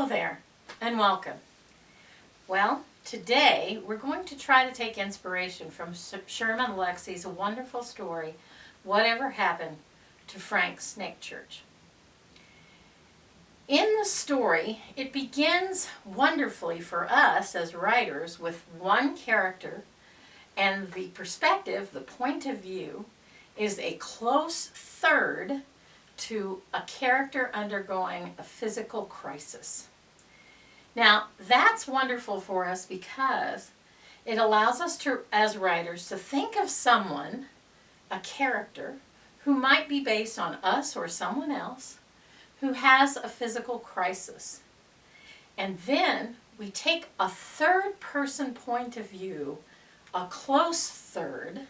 Hello there, and welcome. Well, today we're going to try to take inspiration from Sherman Alexie's wonderful story, Whatever Happened to Frank's Snake Church. In the story, it begins wonderfully for us as writers with one character, and the perspective, the point of view, is a close third to a character undergoing a physical crisis. Now, that's wonderful for us because it allows us to, as writers, to think of someone, a character, who might be based on us or someone else, who has a physical crisis. And then we take a third person point of view, a close third,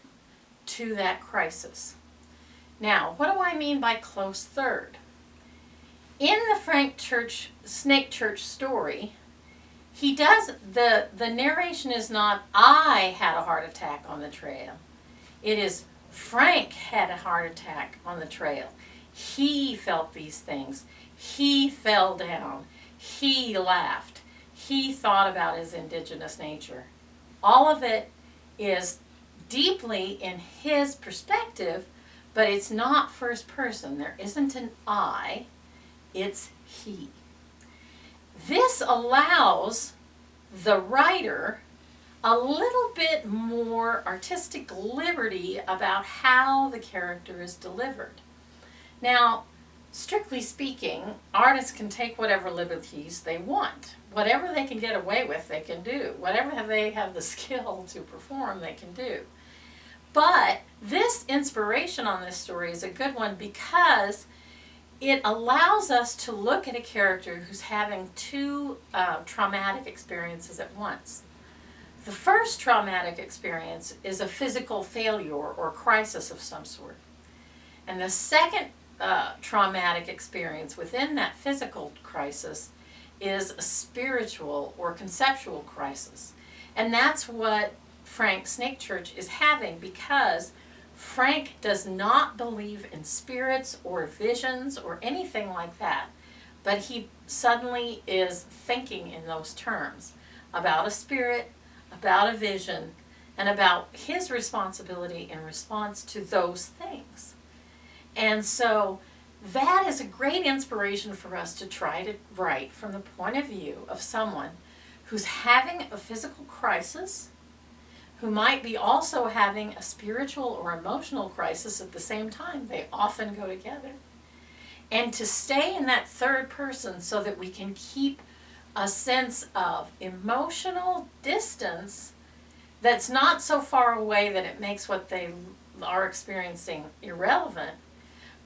to that crisis. Now, what do I mean by close third? In the Snake Church story, he does, the narration is not, I had a heart attack on the trail. It is, Frank had a heart attack on the trail. He felt these things. He fell down. He laughed. He thought about his indigenous nature. All of it is deeply in his perspective, but it's not first person. There isn't an I, it's he. This allows the writer a little bit more artistic liberty about how the character is delivered. Now, strictly speaking, artists can take whatever liberties they want. Whatever they can get away with, they can do. Whatever they have the skill to perform, they can do. But this inspiration on this story is a good one because it allows us to look at a character who's having two traumatic experiences at once. The first traumatic experience is a physical failure or crisis of some sort. And the second traumatic experience within that physical crisis is a spiritual or conceptual crisis. And that's what Frank Snake Church is having, because Frank does not believe in spirits or visions or anything like that, but he suddenly is thinking in those terms about a spirit, about a vision, and about his responsibility in response to those things. And so that is a great inspiration for us to try to write from the point of view of someone who's having a physical crisis, who might be also having a spiritual or emotional crisis at the same time. They often go together. And to stay in that third person so that we can keep a sense of emotional distance that's not so far away that it makes what they are experiencing irrelevant,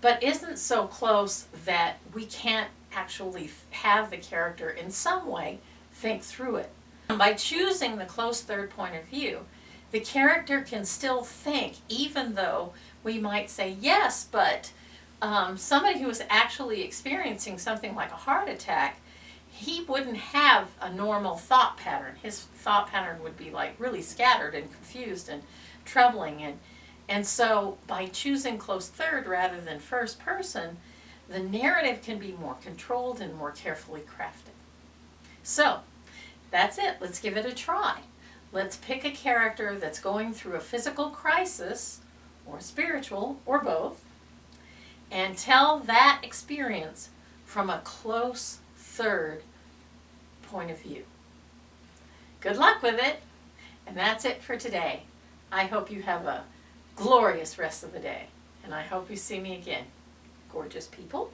but isn't so close that we can't actually have the character in some way think through it. By choosing the close third point of view, the character can still think, even though we might say, yes, but somebody who is actually experiencing something like a heart attack, he wouldn't have a normal thought pattern. His thought pattern would be like really scattered and confused and troubling. And so by choosing close third rather than first person, the narrative can be more controlled and more carefully crafted. So that's it. Let's give it a try. Let's pick a character that's going through a physical crisis, or spiritual, or both, and tell that experience from a close third point of view. Good luck with it, and that's it for today. I hope you have a glorious rest of the day, and I hope you see me again. Gorgeous people.